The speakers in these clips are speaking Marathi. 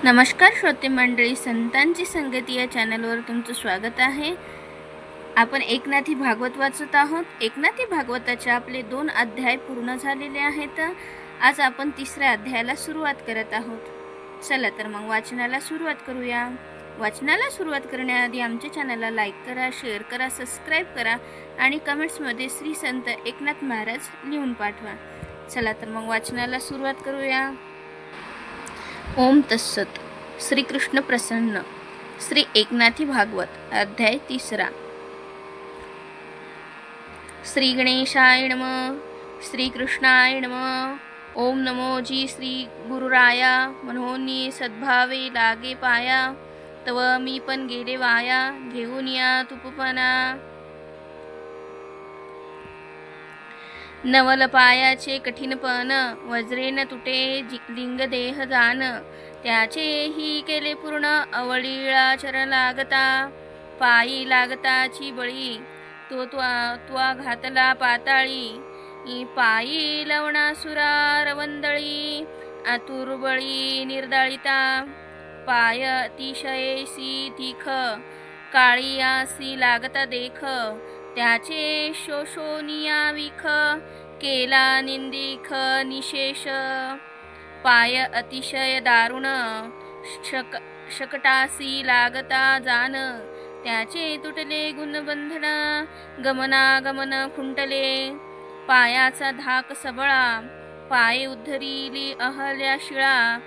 नमस्कार श्रोते मंडळी, संतांची संगती या चॅनलवर तुमचं स्वागत आहे। आपण एकनाथी भागवत वाचत आहोत। एकनाथी भागवताचे आपले 2 अध्याय पूर्ण झालेले आहेत। आज आपण 3ऱ्या अध्यायाला सुरुवात करत आहोत। चला तर मग वाचनाला सुरुवात करूया। वाचनाला सुरुवात करण्याआधी आमच्या चॅनलला लाईक करा, शेअर करा, सबस्क्राईब करा आणि कमेंट्समध्ये श्री संत एकनाथ महाराज लिहून पाठवा। चला तर मग वाचनाला सुरुवात करूया। ओम तत्सत। श्री कृष्ण प्रसन्न। श्री एकनाथी भागवत अध्याय 3। श्री गणेशाय नमः। श्री कृष्णाय नमः। ओम नमो जी श्री गुरुराया। मनोनी सद्भावे लागे पाया, तव मी पण गेले वाया, घेऊन या तुपपणा। नवल पायाचे कठीणपण, वज्रेन तुटे लिंग देह जान, त्याचेही केले पूर्ण, अवळीळा चरण लागता, पायी लागताची बळी, तो त्वा घातला पाताळी, पायी लवणासुरा रवंदळी, आतुरबळी निर्दाळिता, पाय अतिशयसी तीख, काळियासी लागता देख, त्याचे शोषोनिया विख, केला निंदिख निशेष, पाय अतिशय दारुण, शकटासी लागता जान, त्याचे तुटले गुणबंधन, गमनागमन खुंटले, पायाचा धाक सबळा, पाय उद्धरिली अहल्या शिळा,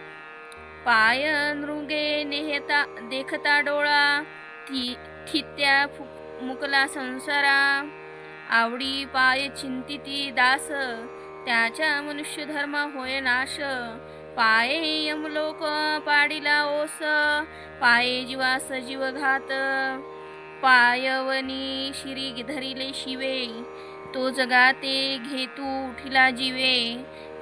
पाय नृगे नेहता देखता डोळा, थित्या मुकला संसारा, आवडी पाय चिंतिती दास, त्याच्या मनुष्य धर्म होय नाश, पाये यमलोक पाडिला ओस, पाये जीवास जीवघात, पायवनी शिरी धरिले शिवे, तो जगाते घेतू उठिला जीवे,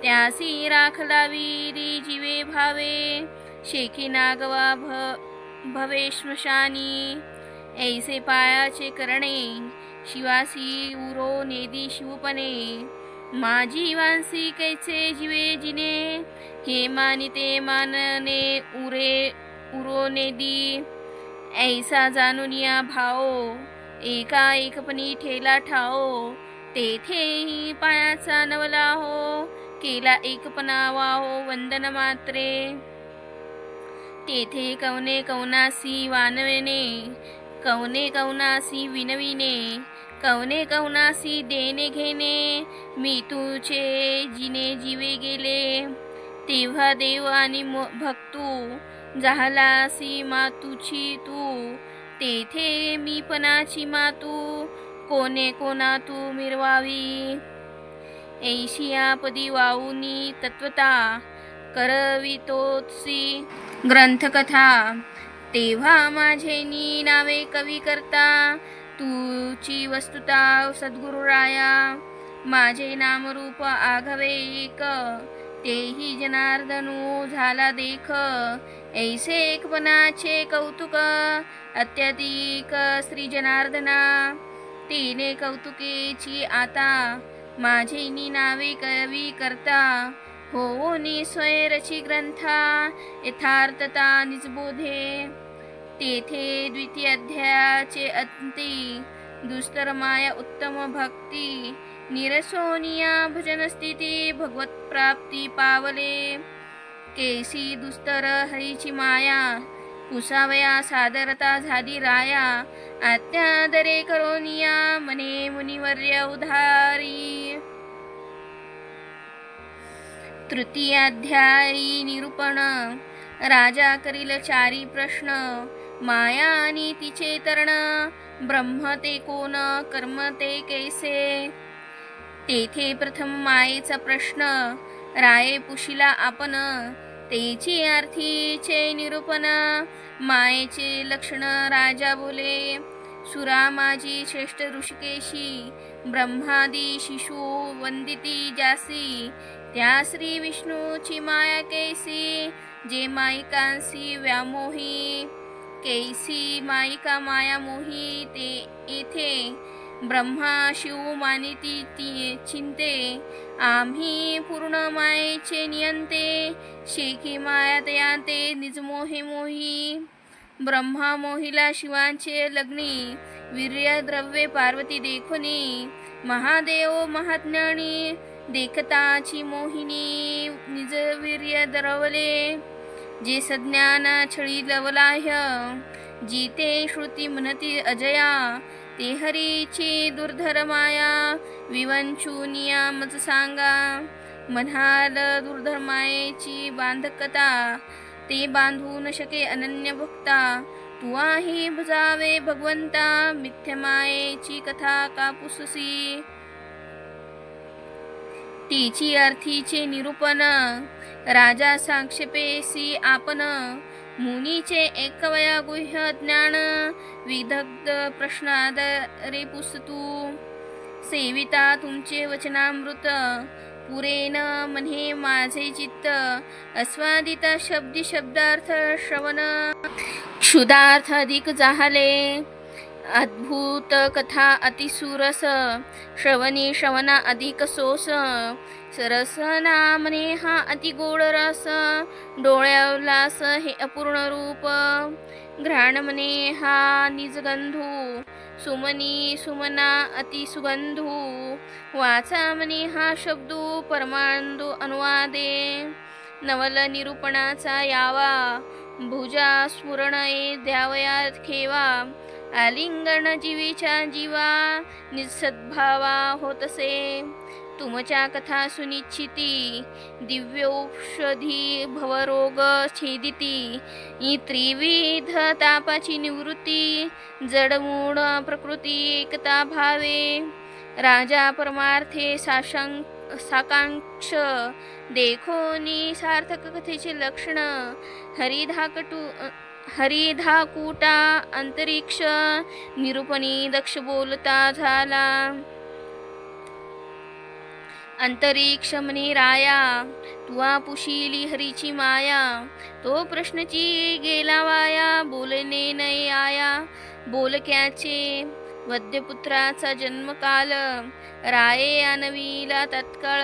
त्यासी राखला वीरी जीवे भावे, शेकी नागवा भवे श्मशानी, ऐसे पायाचे करणे, शिवासी उरो नेदी शिवपणे, माझी वांसी कैसे जीवे जिने, हे मानिते मानने उरो नेदी, ऐसा जाणूनिया भाओ, एका एकपणी ठेला ठाओ, तेथेही पायाचा नवला हो, केला एकपणा वाहो वंदन मात्रे, तेथे कवने कवनासी वानवेने, कवने कवनासी विनविने, कवने कवनासी देणे घेणे, मी तुझे जिने जीवे गेले, तेव्हा देव आणि भक्तू, झालासी मातुची तू, तेथे मी पणाची मातू, कोणे कोणा तू मिरवावी, ऐशियापदी वाऊनी तत्वता, करवितोसी ग्रंथकथा, तेव्हा माझे नी नावे कवी करता, तुची वस्तुता सद्गुरुराया, माझे नामरूप आघवे एक, तेही जनार्दनू झाला देख, ऐसे एकपणाचे कौतुक, अत्याधिक श्री जनार्दना, तिने कौतुकेची आता, माझे नी नावे कवी करता, हो नि स्वयरची ग्रंथा, यथार्थता निजबोधे, तेथे द्वितीय अध्यायाचे अंती, दुस्तर माया उत्तम भक्ती, निरसोनिया भजन स्थिती, भगवत प्राप्ती पावले, केसी दुस्तर हरीची माया, पुसावया सादरता झाली राया, आत्यादरे करोनिया, मने मुनिवर्य उधारी। तृतीय अध्यायी निरूपण, राजा करील 4 प्रश्न, माया आणि तिचे तरण, ब्रह्म ते कोण, कर्म ते कैसे, तेथे प्रथम मायेचा प्रश्न, राये पुशिला आपण, तेची अर्थीचे निरूपण, मायेचे लक्षण राजा बोले, सुरा माझी श्रेष्ठ ऋषिकेशी, ब्रह्मादी शिशु वंदिती जासी, त्या श्री विष्णूची माया कैसी, जे मायिकांसी व्यामोही, कैसी मायिका माया मोही, ते येथे ब्रह्मा शिव मानिती ती चिंते, आम्ही पूर्ण मायेचे नियंते, शेकी माया तयांते निज मोहे मोही. ब्रह्मा मोहिला शिवांचे लग्नी, वीर्य द्रव्ये पार्वती देखोनी, महादेव महाज्ञानी देखताची मोहिनी, निज वीर्य द्रवले, जे सज्ञान छळी लवलाह्य, जिते श्रुती म्हणती अजया, ते हरीची दुर्धर माया, विवंचुनिया मज सांगा, म्हणाल दुर्धर मायेची बांधकता, ते बांधू न शके अनन्य भक्ता, तू आहे भजावे भगवंता, मिथ्य मायेची कथा कापुससी. तिची अर्थीचे निरूपण, राजा सांक्षेपेसी आपण, मुनीचे एकवया गुह्य ज्ञान, विदग्ध प्रश्नादरे पुसतू, सेविता तुमचे वचनामृत, पुरेन म्हणे माझे चित्त, अस्वादित शब्दी शब्दार्थ श्रवण, क्षुधार्थ अधिक जाहले, अद्भुत कथा अतिसुरस, श्रवणी श्रवणा अधिक सोस, सरस नामने हा अति गोड रस, डोळ्यावलास हे अपूर्ण रूप, घ्राण म्हणे हा निजगंधू, सुमनी सुमना अति सुगंधू, वाचा म्हणे हा शब्दू परमानंदू अनुवादे, नवल निरूपणाचा यावा, भुजा स्फुरण द्यावया खेवा, आलिंगन जीवीच्या जीवा, निसद्भावा होतसे, तुमच्या कथा सुनिश्चिती, दिव्यौषधी भवरोग छेदिती, त्रिविध तापाची निवृत्ती, जडमूळ प्रकृती एकता भावे, राजा परमार्थे साकांक्ष, देखोनी सार्थक कथेचे लक्षण, हरिधाकुटा अंतरिक्ष, निरूपणी दक्ष बोलता झाला, अंतरिक्ष म्हणे राया, तुवा पुशिली हरीची माया, तो प्रश्नची गेला वाया, बोलणे नाही आया, बोलक्याचे वद्यपुत्राचा जन्मकाल, राये आणविला तत्काळ,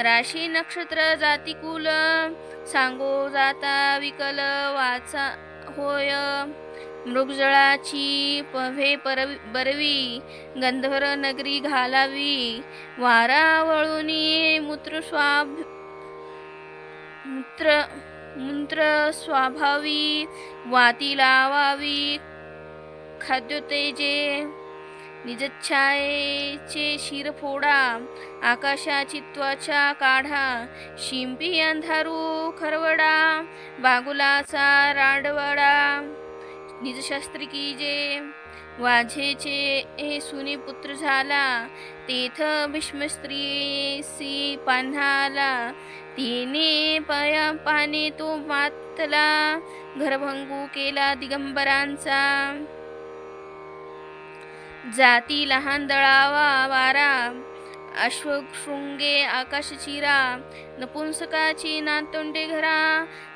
राशी नक्षत्र जातिकुल, सांगो जाता विकल वाचा होय, मृगजळाची पव्हे बरवी, गंधर्व नगरी घालावी, वारा वळुनी मूत्र स्वाभावी, वाती लावावी खाद्योतेजे, निजच्छायेचे शिर फोडा, आकाशाची त्वचा काढा, शिंपी अंधारू खरवडा, बागुलाचा राडवडा, निजशास्त्री जे, वाझेचे हे सुनी पुत्र झाला, तेथ भीष्मस्त्रीसी पान्हाला, तिने पाने तो मातला, घरभंगू केला दिगंबरांचा, जाती लहान दळावा वारा, अश्वशृंगे आकाश चिरा, नपुंसकाची नातोंडे घरा,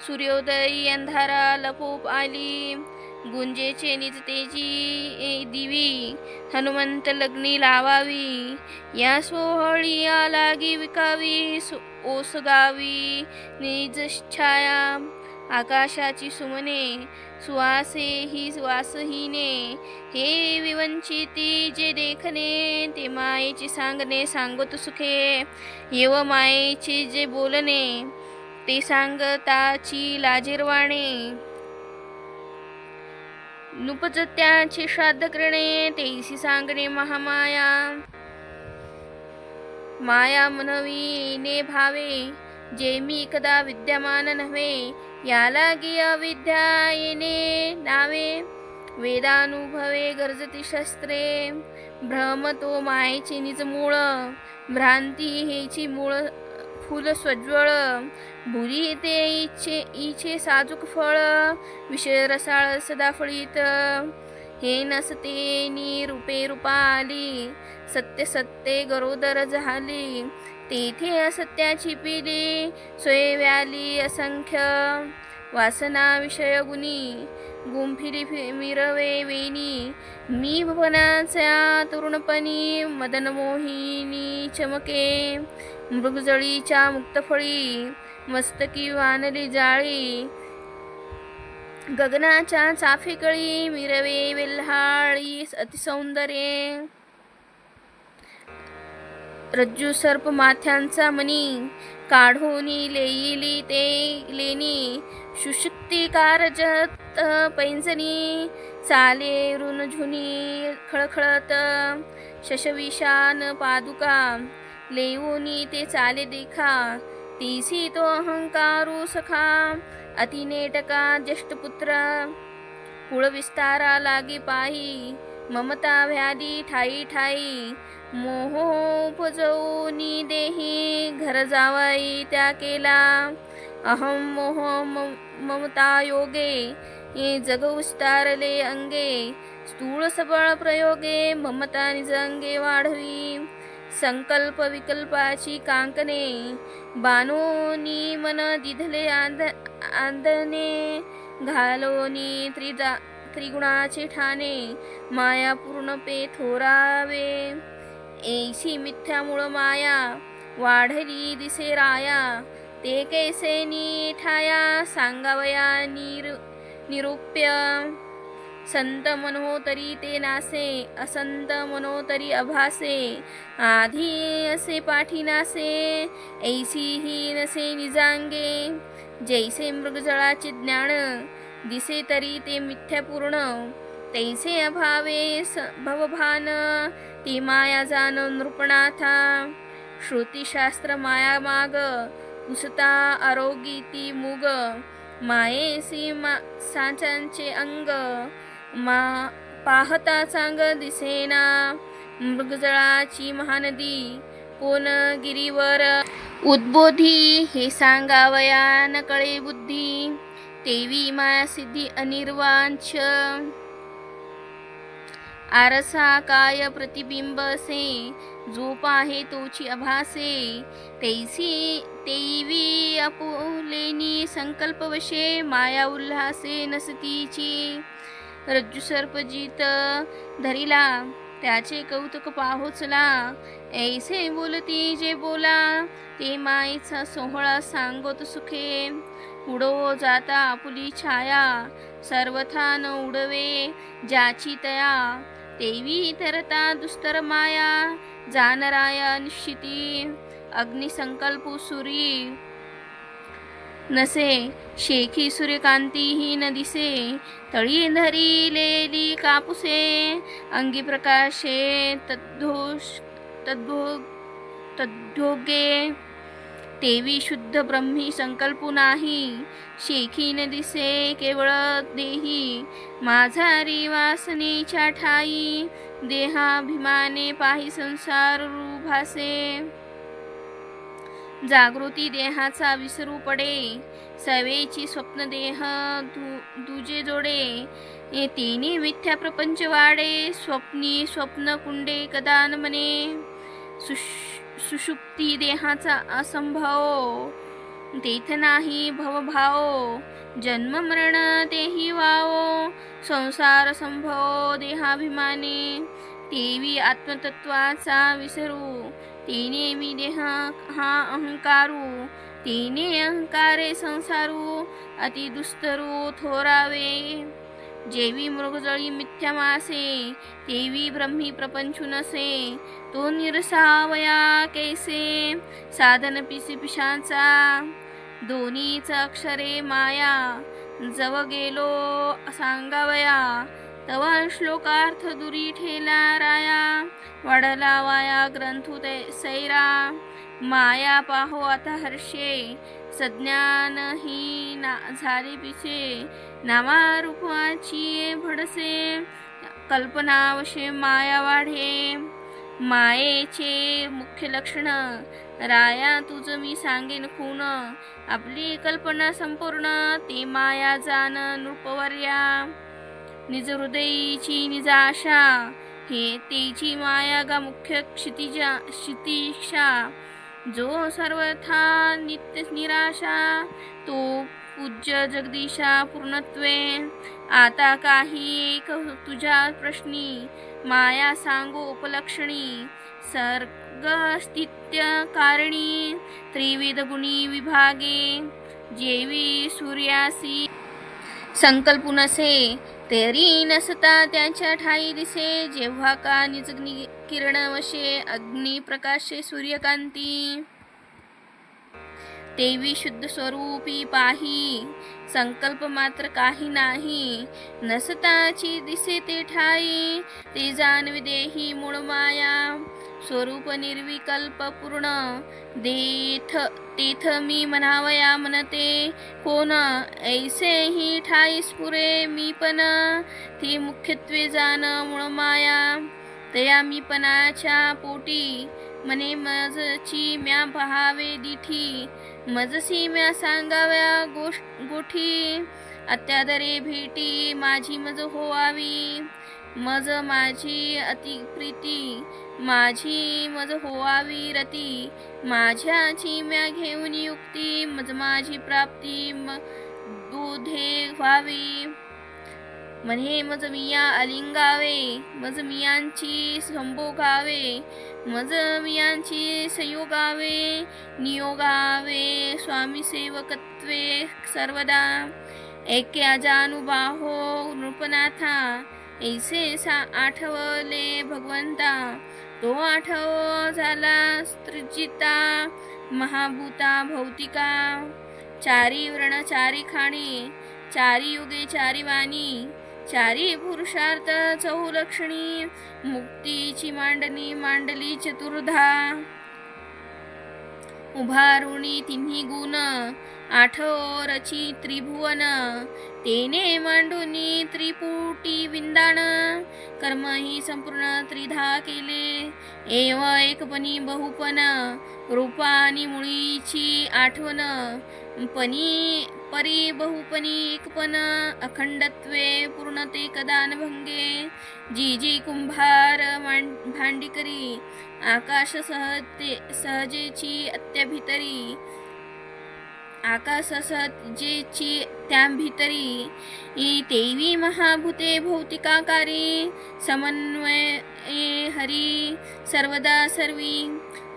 सूर्योदयी अंधारा लपोप आली, गुंजेचे निज तेजी दिवी, हनुमंत लग्नी लावावी, या सोहळी लागी विकावी, ओसगावी निज छाया, आकाशाची सुमने, सुवासे ही वासहीने, हे विवंचिती जे देखणे, ते मायेचे सांगणे सांगत सुखे, येव मायेचे जे बोलणे, ते सांगताची लाजिरवाणे, नुपजत्याचे श्राद्ध करणे, तेसी सांगणे महामाया, माया मनवी ने भावे, जे मी कदा विद्यमान नव्हे, याला गी अविद्या येणे नावे, वेदानुभवे गरजती शस्त्रे, भ्रम तो मायेचे निज मूळ, भ्रांती हेची मूळ फुल स्वज्वळ, भुरी ते इचे साजूक फळ, विषय रसाळ सदा फळीत, हे नसते नी रूपे रूपाली, सत्य सत्ते गरोदर झाली, तेथे असत्याची पिली, सोय व्याली असंख्य, वासना विषय गुणी गुंफिरी मिरवे वेणी मी भुवनाच्या तरुणपणी मदन मोहिनी चमके मृगजळीच्या मुक्तफळी मस्तकी वानली जाळी गगनाच्या चाफेकळी मिरवे वेल्हाळी अतिसौंदर्ये रज्जू सर्प माथ्यांचा मणी काढोनी लेईली ते लेणी सुशुक्ती कारजत पैंजणी चाले ऋणझुनी खळखळत शशविशान पादुका लेऊनी ते चाले देखा तीसी तो अहंकारू सखा अतिनेटका ज्येष्ठपुत्र कुळविस्तारा लागी पाही ममता व्याधी ठाई ठाई मोहोपजवनी देही घर जावाई त्या केला अहम मोह ममता योगे जग विस्तारले अंगे स्थूळ सबळ प्रयोगे ममता निजंगे वाढवी संकल्प विकल्पाची कांकणे बाणोनी मन दिधले आंदणे घालोनी त्रिगुणाचे ठाणे माया पूर्ण पे थोरावे ऐशी मिथ्यामुळ माया वाढली दिसे राया ते कैसे नीठाया सांगावया निरूप्य संत मनोतरी ते नासे असंत मनोतरी अभासे आधी असे पाठी नासे ऐसी ही नसे निजांगे जैसे मृगजळाचे ज्ञान दिसे तरी ते मिथ्यापूर्ण तैसे अभावे भवभान ती माया जाण नृपणाथा श्रुतिशास्त्र माया माग कुसता आरोगी ती मुग मायेसी साचांचे अंग पाहता चांग दिसेना मृगजळाची महानदी कोण गिरीवर उद्बोधी हे सांगावया न कळे बुद्धी तेवी माया सिद्धी अनिर्वांच आरसा काय प्रतिबिंब असे जो पाहे तोची अभासे तेवी आपुलेनी संकल्पवशे माया उल्हासे नसतीची रज्जू सर्पजीत धरिला त्याचे कौतुक पाहोचला ऐसे बोलती जे बोला ते मायेचा सोहळा सांगोत सुखे उडो जाता आपुली छाया सर्वथा न उडवे ज्याची तया तेवी तरता दुस्तर माया जानराया निश्चिती अग्निसंकल्पू सुरी नसे शेखी सूर्यकांती ही न दिसे तळी धरिलेली कापुसे अंगी प्रकाशे तद्भोगे तेवी शुद्ध ब्रह्मी संकल्पू नाही शेखी न दिसे केवळ देही माझारी वासनेच्या ठाई देहाभिमाने पाही संसार रूभासे जागृती देहाचा विसरू पडे सवेची स्वप्न देह दुजे जोडे तिने मिथ्या प्रपंच वाडे स्वप्नी स्वप्न कुंडे कदान मने सुषुप्ती देहाचा असंभव तेथ नाही भवभाव जन्म मरण तेही वावो संसार संभव देहाभिमाने तेवी आत्मतत्वाचा विसरू तिने मी देह हा अहंकारू तिने अहंकारे संसारू अति दुस्तरू थोरावे जेवी मृगजळी मिथ्या मासे तेवी ब्रह्मी प्रपंचू नसे तो निरसावया कैसे साधन पिसी पिशांचा दोन्हीच अक्षरे माया जव गेलो सांगावया तवा श्लोकार्थ दुरी ठेला राया वडला वाया ग्रंथु सैरा माया पाहो आता हर्षे सज्ञान ही झाले पिछे नामा रूपाची भडसे कल्पनावशे माया वाढे मायेचे मुख्य लक्षण राया तुझ मी सांगेन खून आपली कल्पना संपूर्ण ते माया जाण नृपवर्या निज हृदयीची निज आशा हे तेची माया गा मुख्य क्षितिशा जो सर्वथा नित्य निराशा तो पूज्य जगदीशा पूर्णत्वे, आता काही एक तुझ्या प्रश्नी, माया सांगो उपलक्षणी, सर्ग स्थित्य कारणी, त्रिविध गुणी विभागे, जेवी सूर्यासी संकल्प नसे, तेरी नसता त्याच्या ठाई दिसे, जेव्हा का निज किरण वशे, अग्नी प्रकाशे सूर्यकांती, तेवी शुद्ध स्वरूपी पाही, संकल्प मात्र काही नाही, नसताची दिसे ते ठाई, ते जाणवी देही मूळ माया, स्वरूप निर्विकल्प पूर्ण, तेथ मी म्हणावया म्हणते कोण, ऐसे ही ठाई स्फुरे मी पण, ती मुख्यत्वे जाण मूळ माया, तया मी पणाच्या पोटी, मने मजची म्या पहावे दिठी, मजसी म्या सांगाव्या गोठी, अत्यादरे भेटी माझी मज होवावी, मज माझी अति प्रीती, माझी मज होवावी रती, माझ्याची म्या घेऊन युक्ती, मज माझी प्राप्ती बोधे व्हावी, म्हणे मज मिया अलिंगावे, मज मियांची संभोगावे, मज मियांची संयोगावे, नियोगावे, स्वामी सेवकत्वे सर्वदा, ऐक्या जानुबाहो नृपनाथा, ऐसे आठवले भगवंता, तो आठव झाला स्त्रिजिता, महाभूता भौतिका, चारी वर्ण चारी खाणी, चारी युगे चारी वाणी, चारी पुरुषार्थ चहुलक्षणी, मुक्तीची मांडणी मांडली चतुर्धा, उभारुणी तिन्ही गुण, आठव रची त्रिभुवन, तेने मांडुनी त्रिपुटी विंदाण, कर्म ही संपूर्ण त्रिधा केले, एव एकपणी बहुपन, रूपानी मुळीची आठवण, परी बहुपनी एकपण, अखंडत्वे पूर्णते कदान भंगे, जी जी कुंभार भांडी करी, आकाश सहजेची अत्याभितरी, आकाश सहजेची त्याभितरी, तेवी महाभूते भौतिकाकारी, समन्वय हरी सर्वदा सर्वी,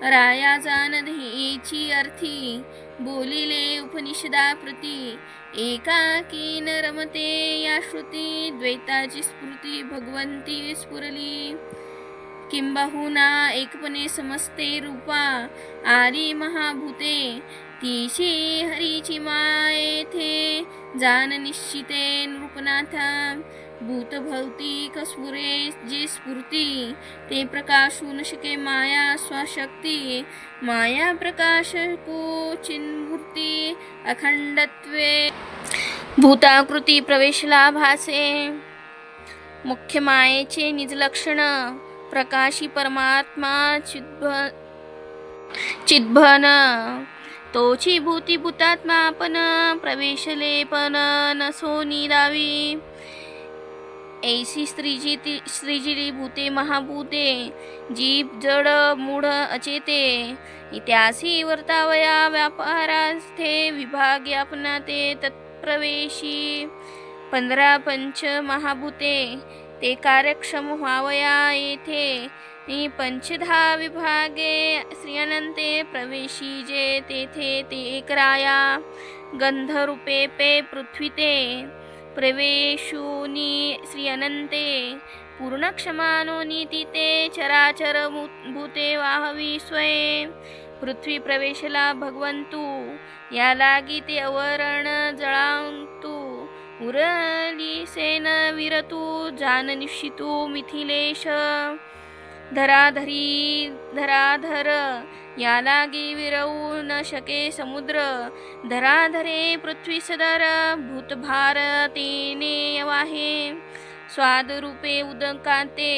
राया जाण ध्येयेची अर्थी, बोलिले उपनिषदा प्रती, एकाकी न रमते या श्रुती, द्वैताची स्फूर्ती भगवंती स्फुरली, किंबहुना एकपणे समजते रूपा, आरी महाभूते, तिची हरीची मायेथे, जाण निश्चिते नृपनाथा, भूत भौतिक स्फुरे जे स्फूर्ती, ते प्रकाशू न शके माया स्वशक्ती, माया प्रकाश को चिन्मूर्ती, अखंडत्वे भूताकृती प्रवेशला भासे, मुख्य मायेचे निजलक्षण, प्रकाशी परमात्मा चिद्भन, तोची भूती भूतात्मा आपण, प्रवेशले पण नसोनी दावी, ऐसी सृजिली भूते महाभूते, जीव जड मूढ अचेते, इत्यासी वर्तावया व्यापारास्थे, विभाग आपना ते तत्प्रवेशी, 15 पंच महाभूते, ते कार्यक्षम व्हावया येथे, पंचधा विभागे श्री अनंते, प्रवेशी जे तेथे ते एकराया, गंधरूपे पे पृथ्वीते, प्रवेशूनी श्री अनंते, पूर्ण क्षमानो नीतीते, चराचर भूते वाहवी स्वये, पृथ्वी प्रवेशला भगवंतू, या लागी ते अवरण जळांतू, उरली सेन विरतू, जान निश्चितू मिथिलेश, धराधर, या लागी विरवू न शके समुद्र, धराधरे पृथ्वी सदर, भूतभार तेने वाहे, स्वादरूपे उदकाते,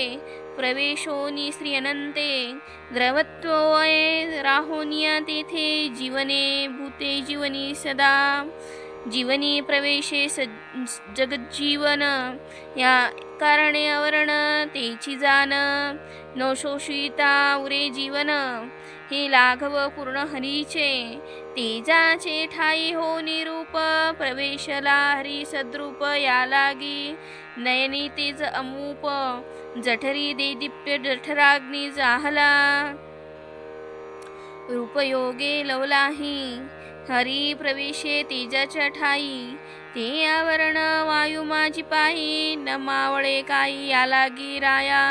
प्रवेशोनी श्री अनंते, द्रवत्वये राहोनिया तेथे, जीवने भूते जीवनी सदा, जीवनी प्रवेशे जगज्जीवन या कारणे आवरण तेची जाण न शोषिता उरे जीवन हे लाघव पूर्ण हरीचे तेजाचे ठाई हो निरूप प्रवेशला हरी सद्रूप या लागी नयनी तेज अमूप जठरी देदीप्य जठराग्नी जाहला रूपयोगे लवलाही हरी प्रवेशे तेजाच्या ठाई ते आवरण वायू माझी पायी न मावळे काही या लागी राया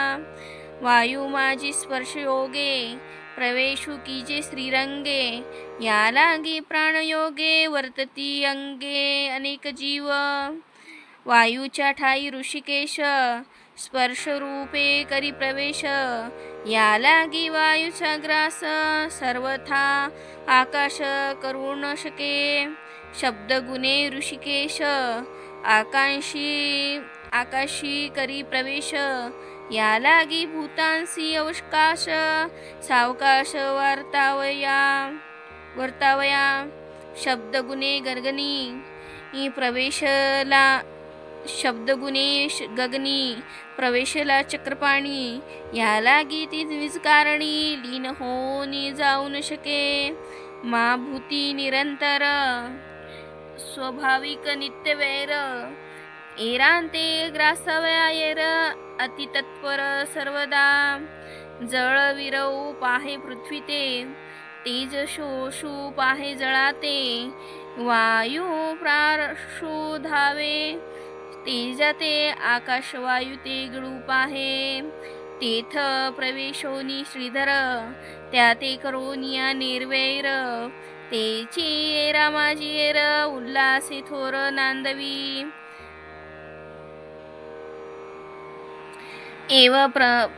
वायू माझी स्पर्शयोगे प्रवेशु कीजे श्रीरंगे या लागी प्राणयोगे वर्तती अंगे अनेक जीव वायूच्या ठाई ऋषिकेश स्पर्श रूपे करी प्रवेश या लागी वायूचा ग्रास सर्वथा आकाश करू न शके शब्द गुणे ऋषिकेश आकाशी करी प्रवेश या लागी भूतांसी अवकाश सावकाश वर्तावया शब्द गुणे गगनी प्रवेशला शब्दगुणे गगनी प्रवेशला चक्रपाणी या लागी ती विजकारणी लीन होनी जाऊ न शके मा भूती निरंतर स्वाभाविक नित्य वैर एरांते ग्रासवयायर अति तत्पर सर्वदा जळ विरवू पाहे पृथ्वी तेज शोषू पाहे जळाते वायू प्राशू धावे तेजाते आकाश वायू ते गळू पाहे तेथ प्रवेशोनी श्रीधर त्या ते करोनिया निर्वैर तेची एरा माझी एर उल्हासे थोर नांदवी एव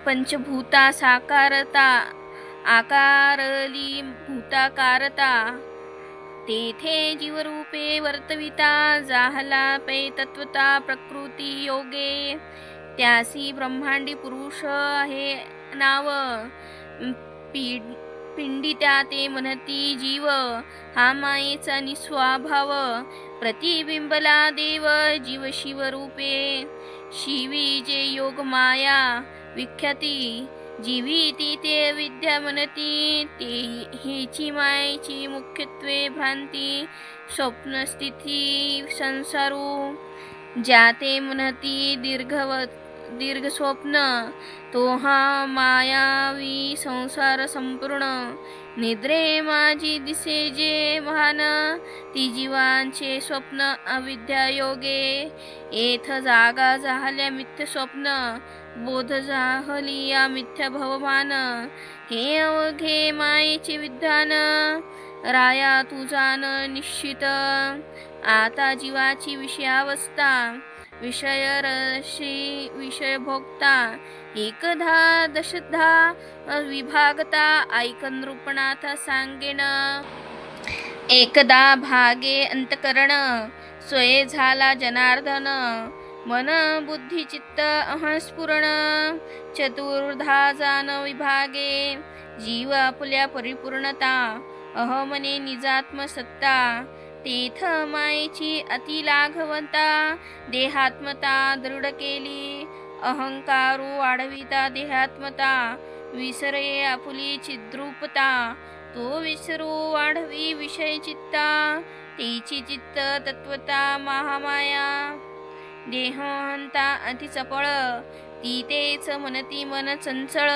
पंचभूता साकारता आकारली भूताकारता तेथे जीवरूपे वर्तविता जाहला पै तत्वता प्रकृती योगे त्यासी ब्रह्मांडी पुरुष आहे नाव पिंडी त्या ते म्हणती जीव हा मायेचा निस्वभाव प्रतिबिंबला देव जीव शिवरूपे शिवी जे योग माया विख्याती जीवी ती ते विद्या म्हणती ते हेची मायेची मुख्यत्वे भ्रांती स्वप्न स्थिती संसारू ज्याते म्हणती दीर्घ स्वप्न तो हा मायावी संसार संपूर्ण निद्रे माझी दिसे जे महान ती जीवांचे स्वप्न अविद्या योगे येथ जागा जाहल्या मिथ्य स्वप्न बोध जाहलिया मिथ्या भवमान हे अवघे मायेचे विधान राया तुझान निश्चित आता जीवाची विषयावस्था विषय रशी विषय भोगता एकधा दशधा विभागता ऐकन रूपनाथ सांगेन एकदा भागे अंतकरण स्वये झाला जनार्दन मन बुद्धी चित्त अहंस्फुरण चतुर्धा जान विभागे जीव आपल्या परिपूर्णता अहमने निजात्म सत्ता तेथ मायेची अति लाघवता देहात्मता दृढ केली अहंकारू वाढविता देहात्मता विसरे आपुली चिद्रूपता तो विसरू वाढवी विषय चित्ता तेची चित्त तत्वता महामाया देहहंता अति चपळ ती तेच मनती मन चंचळ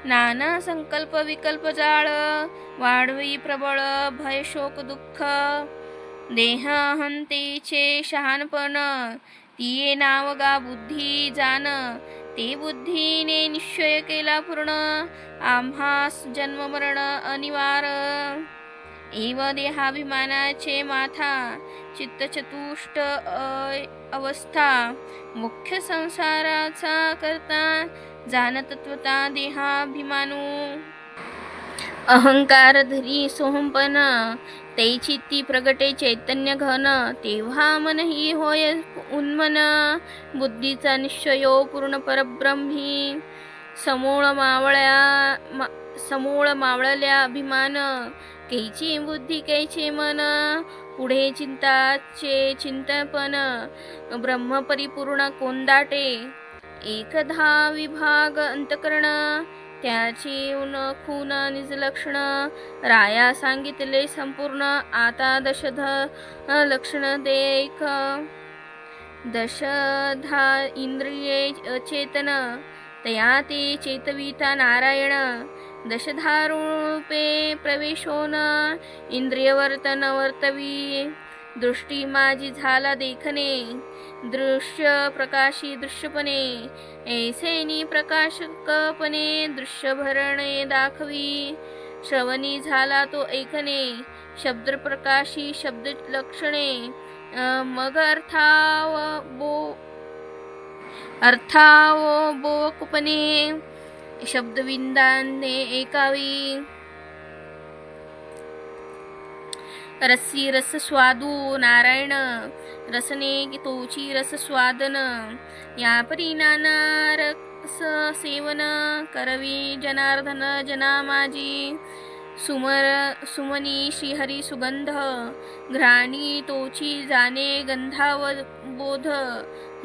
नाना संकल्प विकल्प जाळ वाढवी प्रबळ भय शोक दुःख देहहंतेचे शहाणपण तिये नावगा बुद्धी जाण ते बुद्धीने निश्चय केला पूर्ण आम्हास जन्म मरण अनिवार एव देहाभिमानाचे माथा चित्त चतुष्ट अवस्था मुख्य संसाराचा करता जाण तत्वता देहाभिमानू अहंकार धरी सोहंपन तेची ती प्रगटे चैतन्य घन तेव्हा मन ही होय उन्मन बुद्धीचा निश्चयो पूर्ण परब्रह्मी समूळ मावळल्या अभिमान कैची बुद्धी कैचे मन पुढे चिंताचे चिंतन ब्रह्मपरिपूर्ण कोंदाटे, एकधा विभाग अंतकरण त्याचे खून निजलक्षण, राया सांगितले संपूर्ण आता लक्षण देख, दशधा इंद्रिये चेतन तया ते चेतविता नारायण, दशधारूपे प्रवेशोन इंद्रियवर्तन वर्तवी, दृष्टी माझी झाला देखणे दृश्य प्रकाशी दृश्यपणे, ऐसेनी प्रकाशकपणे दृश्य भरणे दाखवी, श्रवणी झाला तो ऐकणे शब्द प्रकाशी शब्द लक्षणे, मग अर्थाव बोकपणे शब्दविंदाने ऐकावी, रसी रस स्वादू नारायण रसने तोची रस स्वादन, या परी नाना रस सेवन करवी जनार्दन जना माझी, सुमनी श्रीहरी सुगंध घ्राणी तोची जाणे गंधाव बोध,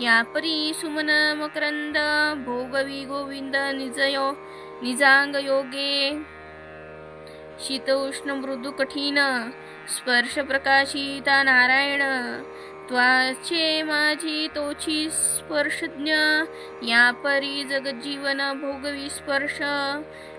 या परी सुमन मकरंद भोगवी गोविंद निजांग योगे, शीत उष्ण मृदू कठीण स्पर्श प्रकाशिता नारायण, त्वाचे माझी तोची स्पर्शज्ञ, या परी जगजीवन भोगवी स्पर्श,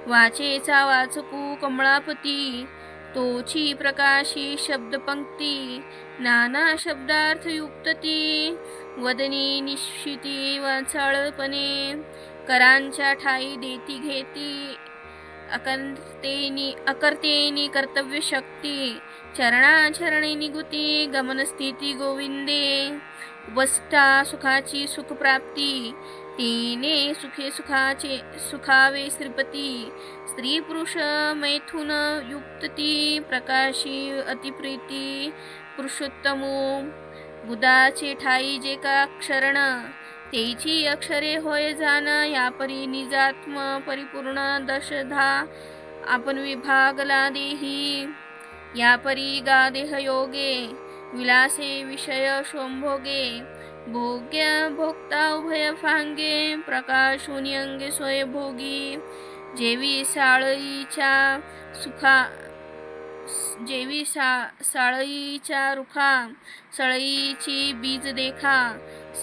वाचेचा वाचकू कमळापती तोची प्रकाशी शब्दपंक्ती, नाना शब्दार्थ युक्तती वदनी निश्चिती वाचाळपणे, करांच्या ठाई देती घेती अकर्तेनी कर्तव्य शक्ती, चरणाचरणी निगुती गमन स्थिती गोविंदे, उपस्था सुखाची सुखप्राप्ती तिने सुखे सुखावे श्रीपती, स्त्री पुरुष मैथुन युक्तती प्रकाशी अतिप्रीती, पुरुषोत्तमो बुधाचे ठाई जे का क्षरण तेची अक्षरे होय जाण, या परी निजात्म परिपूर्ण दशधा आपण विभागला देही, या परी गा देह योगे विलासे विषय शोभोगे, भोग्य भोक्ता उभय फांगे प्रकाशुनी अंगे सोय भोगी, जेवी साळईच्या रुखा सळईची बीज देखा,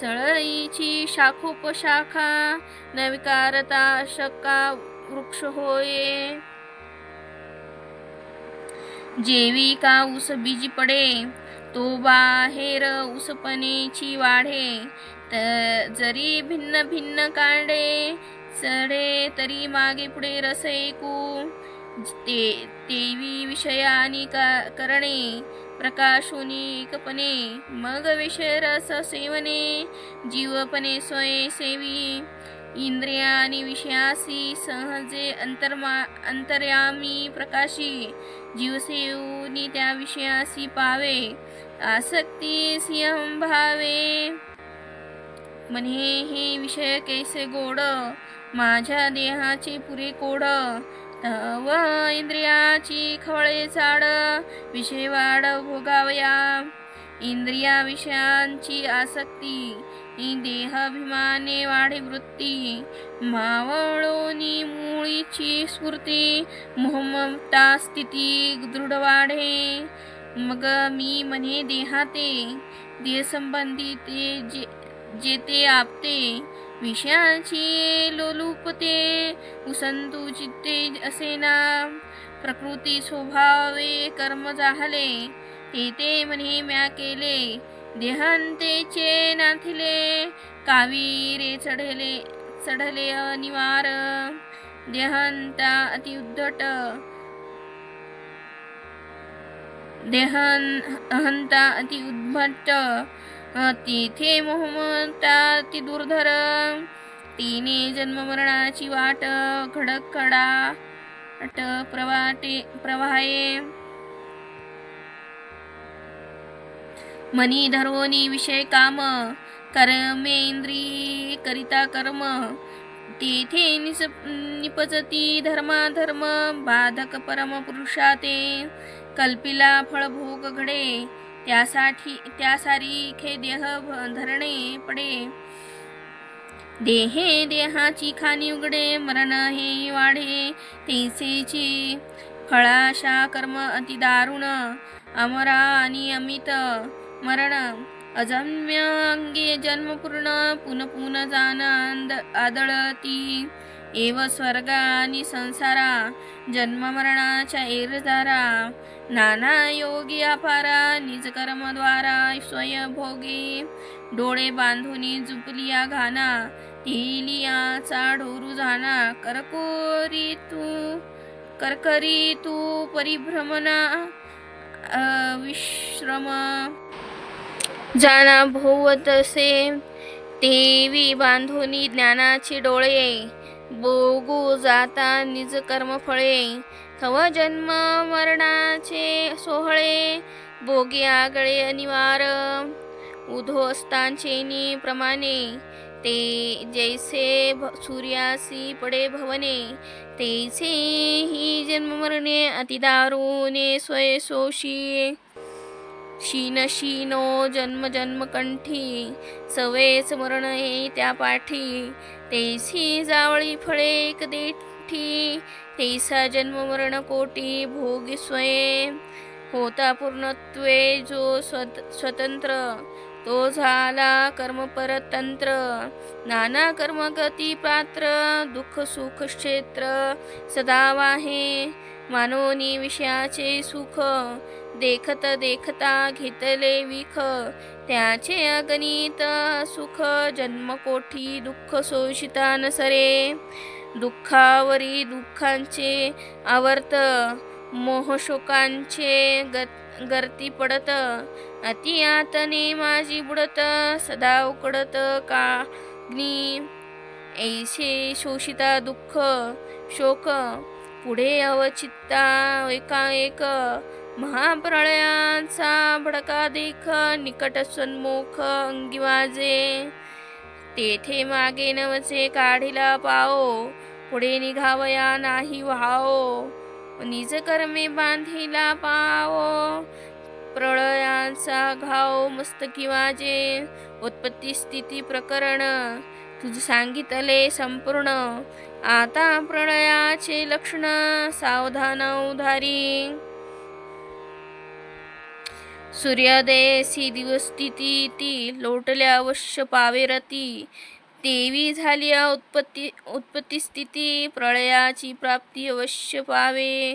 सळईची शाखोपशाखा न विकारता शका वृक्ष होये, जेवी का ऊस बीज पडे तो बाहेर ऊसपणेची वाढे, जरी भिन्न भिन्न कांडे चढे तरी मागे पुढे रस ऐकू, तेवी विषयानी करणे प्रकाशोनी एकपणे, मग विषय रस सेवने जीवपणे स्वय सेवी, इंद्रियानी विषयासी सहजे अंतर्यामी प्रकाशी, जीवसेवनी त्या विषयासी पावे आसक्ती सिंह भावे, म्हणे हे विषय कैसे गोड माझ्या देहाचे पुरे कोड, तव इंद्रियाची खवळे चाड विषय वाढ भोगावया, इंद्रिया विषयांची आसक्ती देहाभिमाने वाढे वृत्ती, मावळोनी मुळीची स्फूर्ती मोहमता स्थिती दृढ वाढे, मग मी म्हणे देहाते देह संबंधी ते जेते आपते, विषयांची लोलुपते उसंतु चित्ते असेना, प्रकृती स्वभावे कर्म जाहले ते म्हणे म्या केले, देहांतेचे नाथिले कावीरे चढले अनिवार, देहांता अति उद्धट अहंता अति उद्भट, तेथे मोहमता ती दुर्धर, तिने जन्म मरणाची वाट खडक खडाट प्रवाहे, मनी धरोनी विषय काम कर्मेंद्रिय करिता कर्म, तेथे निपजती धर्माधर्म बाधक परम पुरुषाते, कल्पिला फळभोग घडे त्यासारिखे देह धरणे पडे। देहे देहाची खाणी उघडे, मरण हे वाढे तैसेची फळाशा कर्म अति दारुण, अमरा आणि अमित मरण। अजन्य अंगे जन्म पूर्ण, पुन पुन जाण आदळती। एव स्वर्ग आणि संसारा, जन्म मरणाच्या एरदारा। नाना योगी अपारा, निज कर्मद्वारा स्वयंभोगी। डोळे बांधुनी झुपलिया घाना, तेलियाचा ढोरू जाना। करकरी तू परिभ्रमणा विश्रम, जाना भोवतसे तेवी बांधुनी ज्ञानाचे डोळे। बोगू जाता निज कर्मफळे, तव जन्म मरणाचे सोहळे। बोगे आगळे अनिवार, उद्ध्वस्तांचेनी प्रमाणे। ते जैसे सूर्यासी पडे भवने, तैसे ही जन्म मरणे अति दारुणे स्वय सोशी। शीन शीनो जन्म जन्म कंठी, सवेच मरण हे त्या पाठी। तैसी जावळी फळे एक देठी, तैसा जन्म मरण कोटी भोगी स्वये। होता पूर्णत्वे जो स्वतंत्र, तो झाला कर्म परतंत्र। नाना कर्म गती पात्र, दुःख सुख क्षेत्र सदा वाहे। मानोनी विषयाचे सुख, देखत देखता घेतले विख। त्याचे अगणित सुख, जन्म कोठी दुःख शोषिता न सरे। दुःखावरी दुःखांचे आवर्त, मोहशोकांचे गर्ती पडत। अति आतने माझी बुडत, सदा उकडत काग्नी। ऐसे शोषिता दुःख शोक, पुढे अवचित्ता एकाएक। महाप्रळयांचा भडका देख, निकट सन्मुख अंगी वाजे। तेथे मागे नवचे काढिला पाओ, पुढे निघावया नाही वाओ। निज कर्मे बांधिला पाओ, प्रळयांचा घाव मस्तकी वाजे। उत्पत्ती स्थिती प्रकरण, तुझ सांगितले संपूर्ण। आता प्रळयाचे लक्षण, सावधान उधारी। सूर्योदयसी दिवसस्थिती, लोटल्या अवश्य पावे रती। तेवी झाली उत्पत्ती स्थिती, प्रळयाची प्राप्ती अवश्य पावे।